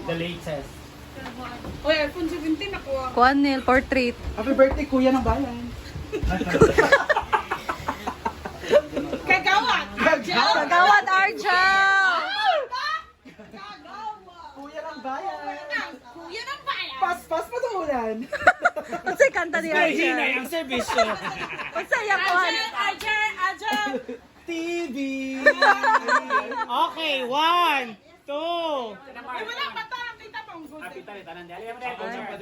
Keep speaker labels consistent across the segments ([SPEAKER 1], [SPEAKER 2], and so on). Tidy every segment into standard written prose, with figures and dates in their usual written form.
[SPEAKER 1] The latest.
[SPEAKER 2] Oy, iPhone 17 ako.
[SPEAKER 3] Kuan Neil, portrait.
[SPEAKER 4] Happy birthday, Kuya ng Bayan.
[SPEAKER 2] Kagawad!
[SPEAKER 3] Kagawad Arjel!
[SPEAKER 4] Kuya ng Bayan.
[SPEAKER 2] Kuya ng bayan!
[SPEAKER 4] Pas patulan.
[SPEAKER 3] Unsay kanta ni
[SPEAKER 1] Hinay
[SPEAKER 3] Arjel?
[SPEAKER 1] ang servisyo.
[SPEAKER 3] Unsay kuan?
[SPEAKER 2] Ajay!
[SPEAKER 4] TV.
[SPEAKER 1] Okay, 1, 2.
[SPEAKER 2] Ay, wala pa ta. Kita mo.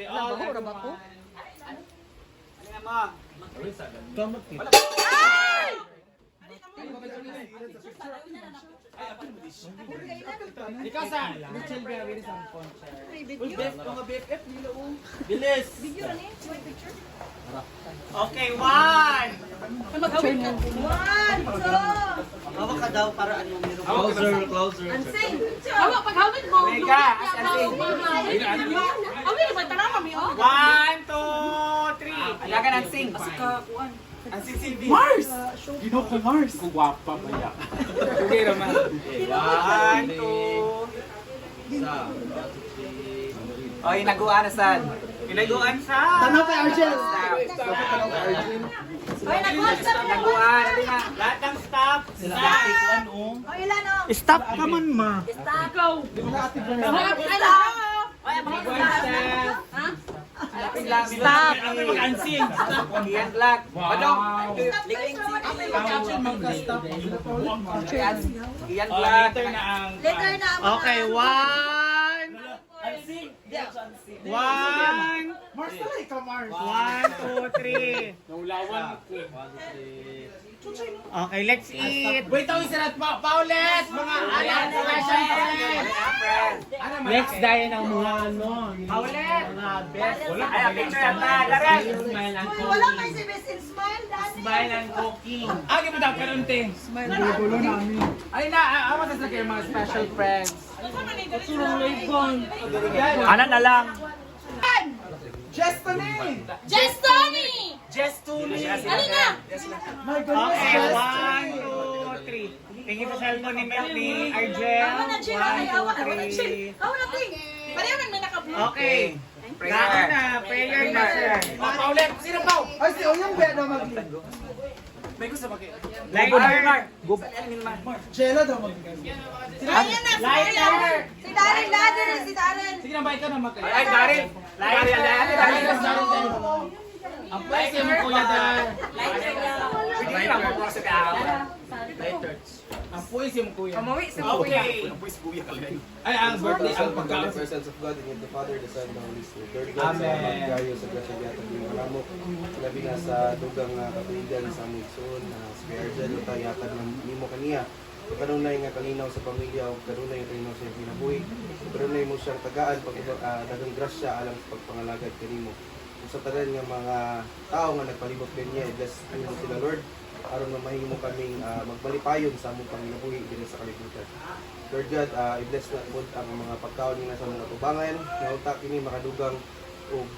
[SPEAKER 3] Nabahura ba ko?
[SPEAKER 1] Ikaw sa Michelle Berry sa sponsor.
[SPEAKER 4] Mga BFF nila oh.
[SPEAKER 1] Bilis. Okay, 1.
[SPEAKER 2] Maghawin ka.
[SPEAKER 4] Hawak ka daw para ano meron.
[SPEAKER 1] Closer.
[SPEAKER 2] Hawak, paghawin mo.
[SPEAKER 1] Mega,
[SPEAKER 2] Hawin, may tara kami, oh.
[SPEAKER 1] 1, 2, 3.
[SPEAKER 4] Alaga ng sing. Ang CCTV. Mars! Gino ko Mars.
[SPEAKER 1] Kung guwapa ba yan? Okay naman. 1, 2.
[SPEAKER 4] Oy, naguan na sad.
[SPEAKER 1] Pinaguan sa.
[SPEAKER 4] Tanaw kay Argel. Tanaw kay Argel.
[SPEAKER 2] Ay, nag-WhatsApp na.
[SPEAKER 4] Naguan, ali na.
[SPEAKER 1] Lahat ng staff.
[SPEAKER 2] Oy, ilan, oh.
[SPEAKER 1] Stop ka man, ma.
[SPEAKER 2] Go.
[SPEAKER 4] Di ba na ate Bern?
[SPEAKER 2] Ay, lang.
[SPEAKER 3] Stop!
[SPEAKER 1] Mag-ansing.
[SPEAKER 4] Iyan black. Ano? Iyan black.
[SPEAKER 1] Later na ang...
[SPEAKER 2] Later na ang
[SPEAKER 1] Okay, 1. 1.
[SPEAKER 4] Mars pala ikaw, Mars.
[SPEAKER 1] 1, 2, 3. Naulawan ko. Okay, let's eat. Wait, tawin sila Paulet! Mga alam special friends. Next dahil ng mga ano. Paulet! Mga best. Ay, picture yan na. Daran! Smile and
[SPEAKER 2] Wala
[SPEAKER 1] cooking.
[SPEAKER 2] may si Best in Smile, Dani.
[SPEAKER 1] Smile and cooking. Ah, di ba daw karon te?
[SPEAKER 4] Gulo namin.
[SPEAKER 1] Ay na, awa sa kayo mga special friends.
[SPEAKER 3] Ano na lang?
[SPEAKER 4] Just to name.
[SPEAKER 2] Jess Tony!
[SPEAKER 1] Just to me.
[SPEAKER 2] Halina!
[SPEAKER 4] My goodness,
[SPEAKER 1] Okay,
[SPEAKER 4] just
[SPEAKER 1] 1, 2, 3. Tingin sa cellphone ni Argel.
[SPEAKER 2] Awa na, Chill. Ay, awa ka. Awa na,
[SPEAKER 1] 1, 2,
[SPEAKER 2] Chill. Awa na, Ting. Pareho nang may naka-blue.
[SPEAKER 1] Okay. Prayer na. Prayer na, sir. Paulet. Sino pa?
[SPEAKER 4] Ay, si Oyong Bea na mag-lead.
[SPEAKER 1] Lighter.
[SPEAKER 4] Jella daw mag-lead.
[SPEAKER 2] Ayan na,
[SPEAKER 1] Lighter.
[SPEAKER 2] si Darren, Darren, si Darren.
[SPEAKER 1] Sige na, balik ka na mag
[SPEAKER 4] Ay, Darin.
[SPEAKER 1] Lighter. Ang place mo, Kuya Dar. Ang puis yung Kuya. Okay. Ay, ang birthday, ang
[SPEAKER 5] In the
[SPEAKER 1] pagkakas.
[SPEAKER 5] presence of God, in the Father, the Son, and the Holy Spirit. Lord God,
[SPEAKER 1] Amen.
[SPEAKER 5] salamat kayo sa grasya niya at yung malamok. Labi nga sa dugang katuigan sa aming igsoon, sa Argel, o tayo yatag ng mimo kaniya. Kanunay nga kalinaw sa pamilya, o kanunay nga kalinaw sa pinabuhi. Kanunay mo siyang tagaan, dagang grasya alang sa pagpangalagad kanimo. Kung sa tanan nga mga tao nga nagpalibot niya, bless mo sila Lord. Aron na mahimo kaming magbalipayon sa among panginabuhi din sa kalibutan. Lord God, i-bless na po ang mga pagkaon nga sa mga tubangan, nga utak kini makadugang og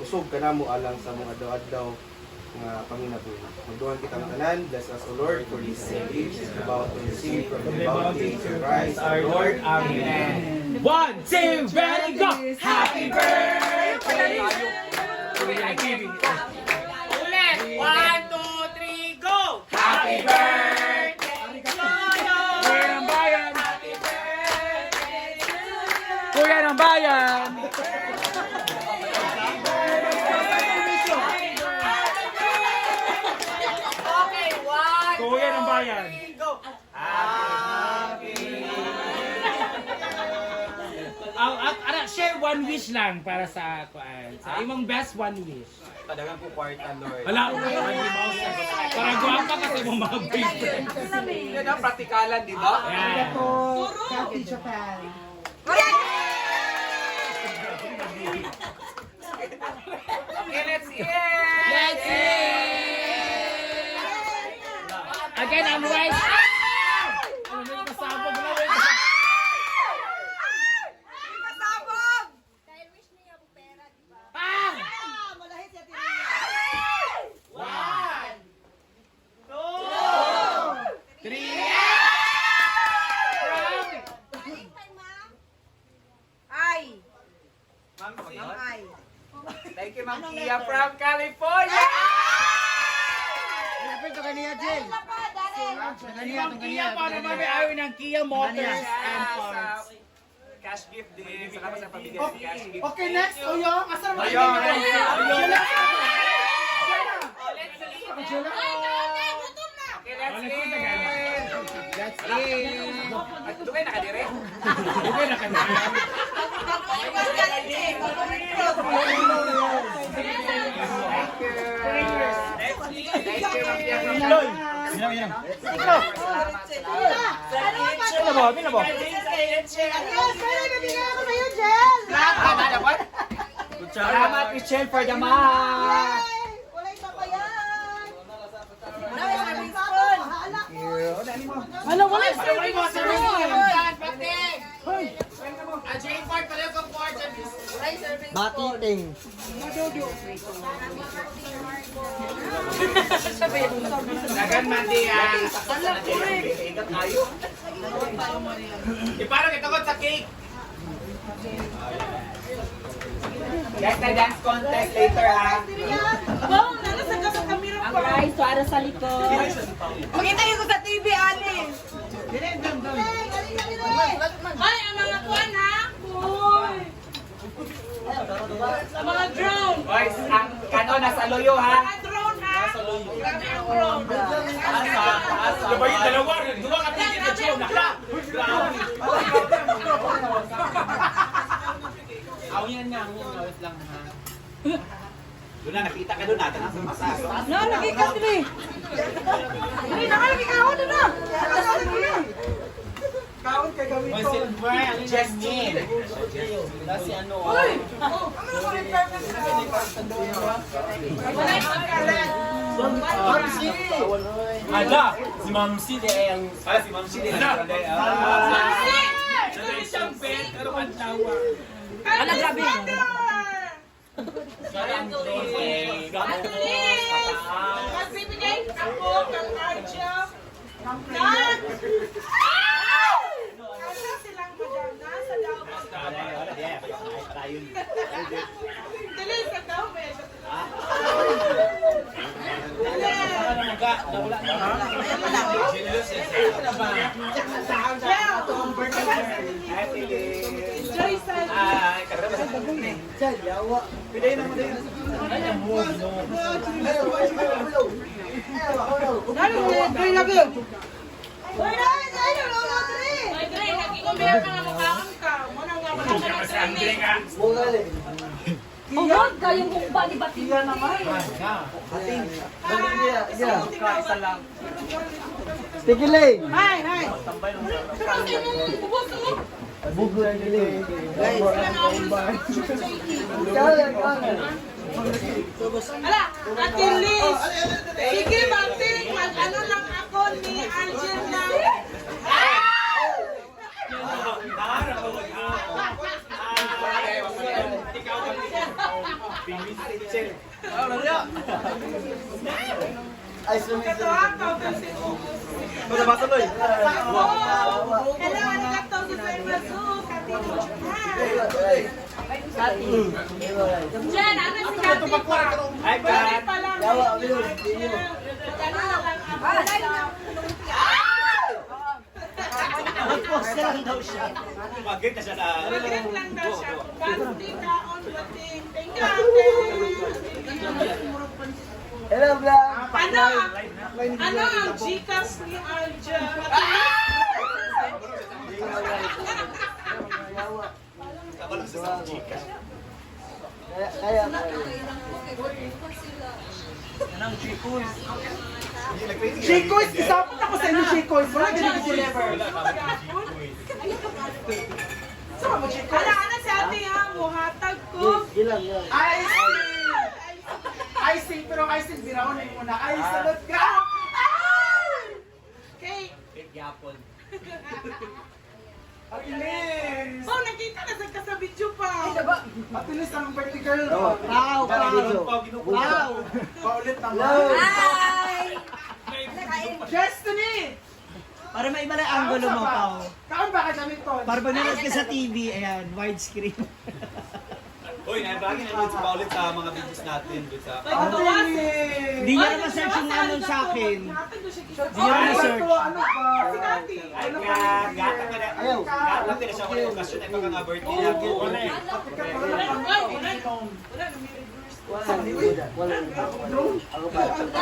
[SPEAKER 5] usog kanamo alang sa mga adlaw-adlaw nga panginabuhi. Magduhan kita ng tanan, bless us O Lord, for this age is about to receive from the bounty of Christ our Lord.
[SPEAKER 1] Amen. 1, 2, ready, go! Happy birthday! I give you. Ulit! 1, 2, 3, go! Happy birthday! Kuya ng bayan! Happy birthday to you! Kuya ng bayan! Okay, 1, Kuya ng bayan! Go! Share one wish lang para sa imong best one wish.
[SPEAKER 4] Padagan ko kwarta, Lord.
[SPEAKER 1] Wala ko para guwapa kasi mo mga boyfriend.
[SPEAKER 4] Yan ang pratikalan, di ba?
[SPEAKER 1] Yeah.
[SPEAKER 4] Happy Japan.
[SPEAKER 1] Okay, let's eat! Let's eat! Again, I'm right. Ano mo yung pasabog na rin?
[SPEAKER 2] Pasabog! Dahil wish niya ako pera, di ba?
[SPEAKER 1] Ah!
[SPEAKER 2] Malahit siya tira.
[SPEAKER 1] 1, 2, 3.
[SPEAKER 2] Galing kay Ma.
[SPEAKER 1] Kia from California!
[SPEAKER 4] Ang Kia para mami ng Kia Motors and Cars.
[SPEAKER 1] Cash gift din. Salamat sa pabigay ng cash gift.
[SPEAKER 4] Okay, next, Oyong. Asan mo
[SPEAKER 1] Oyong. Okay, that's it. That's it. At doon nakadire. Doon nakadire.
[SPEAKER 4] Salamat, Michelle, for the mahal. Ano, wala
[SPEAKER 6] Batiting.
[SPEAKER 1] Dagan man di ang ingat tayo. Iparang itagod sa cake. Guys, na dance contest later ha.
[SPEAKER 3] Ang rice para sa likod.
[SPEAKER 2] Makita ko sa TV, Ali. Ay, ang mga kuwan ha. Uy. Ang mga drone.
[SPEAKER 1] Guys, ang kano nasa loyo ha.
[SPEAKER 2] Mga drone ha.
[SPEAKER 1] Diba yung dalawa? Dua ka tingin na Joe. Nakla! Awinan nga, awit lang ha. Doon na, nakita ka doon natin ang sumasas.
[SPEAKER 2] Nakalagi ka, Tri. Tri, nakalagi ka ako doon na.
[SPEAKER 4] Kaon kay gawin ko.
[SPEAKER 1] Just need. Kasi ano,
[SPEAKER 2] Uy! Ano mo rin purpose na? Wala yung pagkalan.
[SPEAKER 1] Ala, si Ma'am C de ang... Ala, si Ma'am C de ang... Siya siyang bet, pero pantawa.
[SPEAKER 2] Ala, grabe. Magbibigay ako ng Arja. Nag! Nasa silang madam. Nasa daw. Dali sa daw, men. Enjoy sa
[SPEAKER 1] Ay, karami sa pagkuni. Piday na mo din.
[SPEAKER 2] Uy, Dre, nag-iumbira ka na mukhaan ka. Muna nga wala ka ng training.
[SPEAKER 3] Oh, wag kayong kung bali-bati.
[SPEAKER 4] Kaisa lang.
[SPEAKER 6] Tigiling.
[SPEAKER 2] Hi, hi. Pero hindi mo bubos mo.
[SPEAKER 6] Bugla giling.
[SPEAKER 2] Ala, Ate Liz. Sige, Martin. Mag-ano lang ako ni Angel na.
[SPEAKER 6] Ay, sumisi.
[SPEAKER 2] Ito ang kautal si
[SPEAKER 1] Ano ba tuloy?
[SPEAKER 2] Hello, arigato gozaimasu. Katino Jen, ano si Kati pa?
[SPEAKER 1] Hi,
[SPEAKER 2] Pwede
[SPEAKER 1] Kat.
[SPEAKER 2] pa lang.
[SPEAKER 6] Yawa,
[SPEAKER 2] Ano lang ako.
[SPEAKER 6] Nag-post na lang daw siya.
[SPEAKER 1] Mag-get na siya na.
[SPEAKER 2] Mag-ring lang daw siya. Basti ka on bating. Tingnan.
[SPEAKER 6] Hello, vlog.
[SPEAKER 2] Ano ang Gcash ni Arja?
[SPEAKER 6] Kaya,
[SPEAKER 4] Shikoys, isapot ako sa inyo, Shikoys. Wala ganyan si Lever. Sama mo, Shikoys.
[SPEAKER 2] Ala, si ate ha, muhatag ko.
[SPEAKER 6] gilang yan.
[SPEAKER 4] Icing, pero icing, biraon na yung muna. Ay, salot ka!
[SPEAKER 2] Okay.
[SPEAKER 4] Ang ilis!
[SPEAKER 2] Oh, nakita na sa video pa.
[SPEAKER 4] At ilis ang birthday girl.
[SPEAKER 6] Wow, video.
[SPEAKER 4] Wow! Paulit naman.
[SPEAKER 2] Hi!
[SPEAKER 4] Destiny!
[SPEAKER 6] Para may iba na ang angulo mo, Pao.
[SPEAKER 4] Kaon ba ka dyan ito?
[SPEAKER 6] Para pag nanood ka sa TV, ayan, widescreen.
[SPEAKER 7] Uy, nabagin na sa paulit sa mga videos natin. Doon sa...
[SPEAKER 6] Hindi niya naman search yung ano sa akin. Hindi niya naman search.
[SPEAKER 7] Ay, gata ka na. Gata ka na siya kung okasyon ay baka nga birthday niya.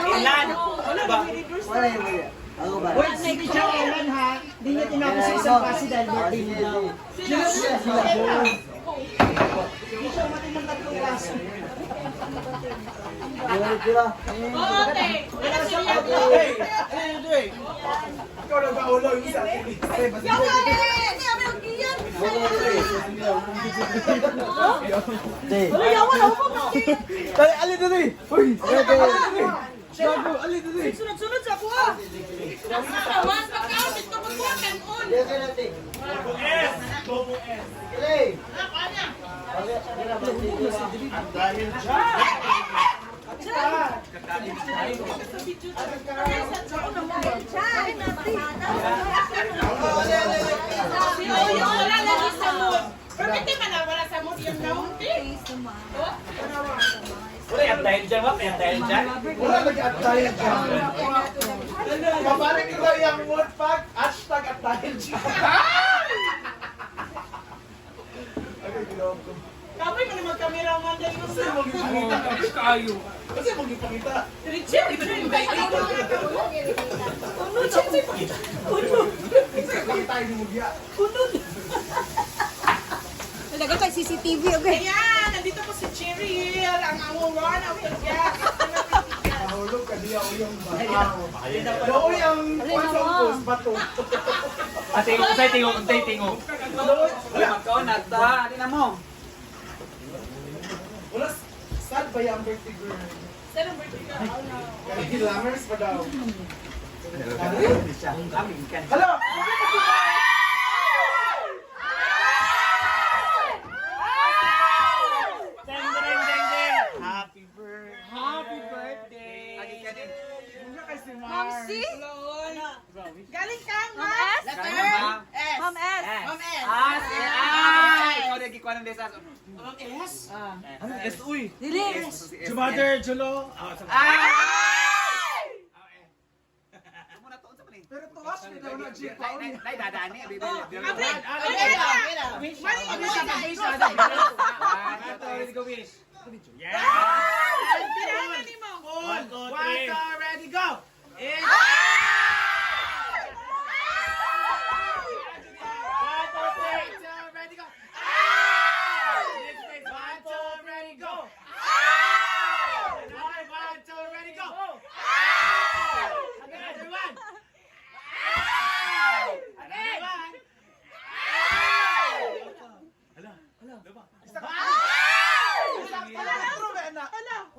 [SPEAKER 7] Ilan? Ano ba?
[SPEAKER 6] Wait, sige siya kailan ha? Hindi niya tinapos sa isang kasi dahil birthday niya daw. Hindi siya umatin ng 3 klase.
[SPEAKER 2] Okay. Wala siya ako.
[SPEAKER 5] Ikaw na ba ulo yung isa? Ali dali! Uy! Ali dali!
[SPEAKER 2] Sunod-sunod sa kuha. Mas pagkaon ito magkuha kanon. Wala lagi sa mood. Pero hindi man wala sa mood yung naunti.
[SPEAKER 1] Wala yung dahil dyan, wala yung dahil dyan.
[SPEAKER 5] Wala nag-at-tayan dyan. Maparin ikaw yung mood pack, hashtag at-tayan dyan.
[SPEAKER 2] Kamay mo naman kamera ang manday mo sa.
[SPEAKER 5] Kasi mong ipakita.
[SPEAKER 2] Richie,
[SPEAKER 5] Tayo mo biya.
[SPEAKER 3] Talaga kay CCTV, okay?
[SPEAKER 2] Ayan, nandito po si Cheryl, ang amuran, ang pagkat.
[SPEAKER 5] Mahulog ka diya o yung bahaw. Doon yung pansongkos, bato.
[SPEAKER 1] Unsay tingo.
[SPEAKER 7] Uy, magkaon na ta. Ano na mo?
[SPEAKER 5] Wala, sad ba yung birthday girl?
[SPEAKER 2] Celebrate ka.
[SPEAKER 5] Kaya langers pa daw.
[SPEAKER 7] Amin ka.
[SPEAKER 5] Hello!
[SPEAKER 7] Happy birthday!
[SPEAKER 5] Muna kay si Mar.
[SPEAKER 3] Mamsi?
[SPEAKER 2] Galing kang
[SPEAKER 3] Ma'am S?
[SPEAKER 2] Letter S.
[SPEAKER 3] Ma'am S?
[SPEAKER 2] Ma'am S.
[SPEAKER 7] Ikaw na gikuha ng desa.
[SPEAKER 2] Ma'am S?
[SPEAKER 5] Ano, S, uy?
[SPEAKER 3] Dili.
[SPEAKER 5] Mother, Julo. Pero tuwas, may daw na jeep pa.
[SPEAKER 7] Nay, dadaan niya.
[SPEAKER 2] Abrid! Mali,
[SPEAKER 1] Ano
[SPEAKER 2] ano
[SPEAKER 1] siya
[SPEAKER 2] siya?
[SPEAKER 1] pag-wish na? Ready, go wish.
[SPEAKER 2] Pinahan ni mo.
[SPEAKER 1] 1, 2, 3. Ready, go!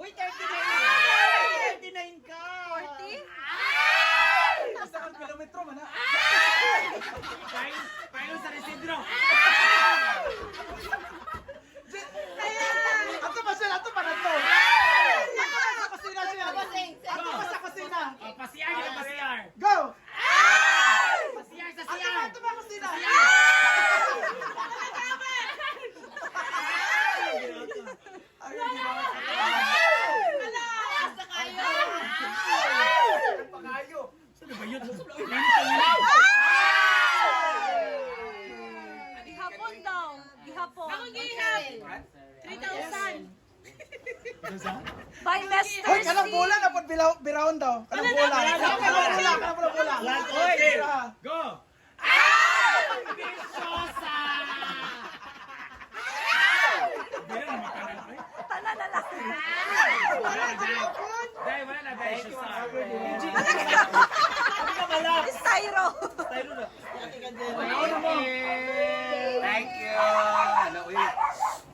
[SPEAKER 2] Uy, 39 ka.
[SPEAKER 3] 40?
[SPEAKER 5] Isang kilometro man ha.
[SPEAKER 1] Paano sa residro?
[SPEAKER 5] Ato pa siya, ato pa na to. Ato pa sila siya. Ato pa sa kusina.
[SPEAKER 1] Pasiyar kita, pasiyar.
[SPEAKER 5] Go!
[SPEAKER 1] Pasiyar sa
[SPEAKER 5] Ato
[SPEAKER 1] siyar.
[SPEAKER 5] pa, ato pa kusina.
[SPEAKER 3] Gihapon daw. Gihapon.
[SPEAKER 2] Ako gihap. 3,000.
[SPEAKER 3] By Mr.
[SPEAKER 5] Hoy, kanang
[SPEAKER 3] C.
[SPEAKER 5] bola na pod birawon daw. Kanang bola. Kanang bola, kanang bola.
[SPEAKER 1] Oy,
[SPEAKER 5] Tira.
[SPEAKER 1] go! Bisyosa!
[SPEAKER 3] Tanan na lang.
[SPEAKER 1] Dahil wala na dahil siya sa...
[SPEAKER 3] Styro.
[SPEAKER 7] Thank you! Ano, uy.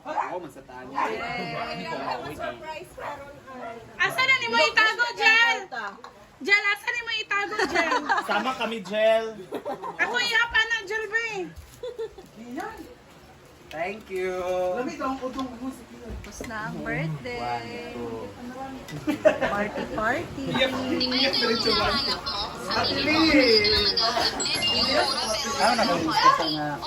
[SPEAKER 7] Ako, masataan niya.
[SPEAKER 2] Asa na ni mo itago, Jel? Jel, asa ni mo itago, Jel?
[SPEAKER 1] Sama kami, Jel.
[SPEAKER 2] Ako ihapa ng Jel, ba eh.
[SPEAKER 7] Thank you!
[SPEAKER 5] Lamig daw ang udong mo sa kilo.
[SPEAKER 3] Tapos na ang birthday. Party, party.
[SPEAKER 6] Ano na kung gusto nga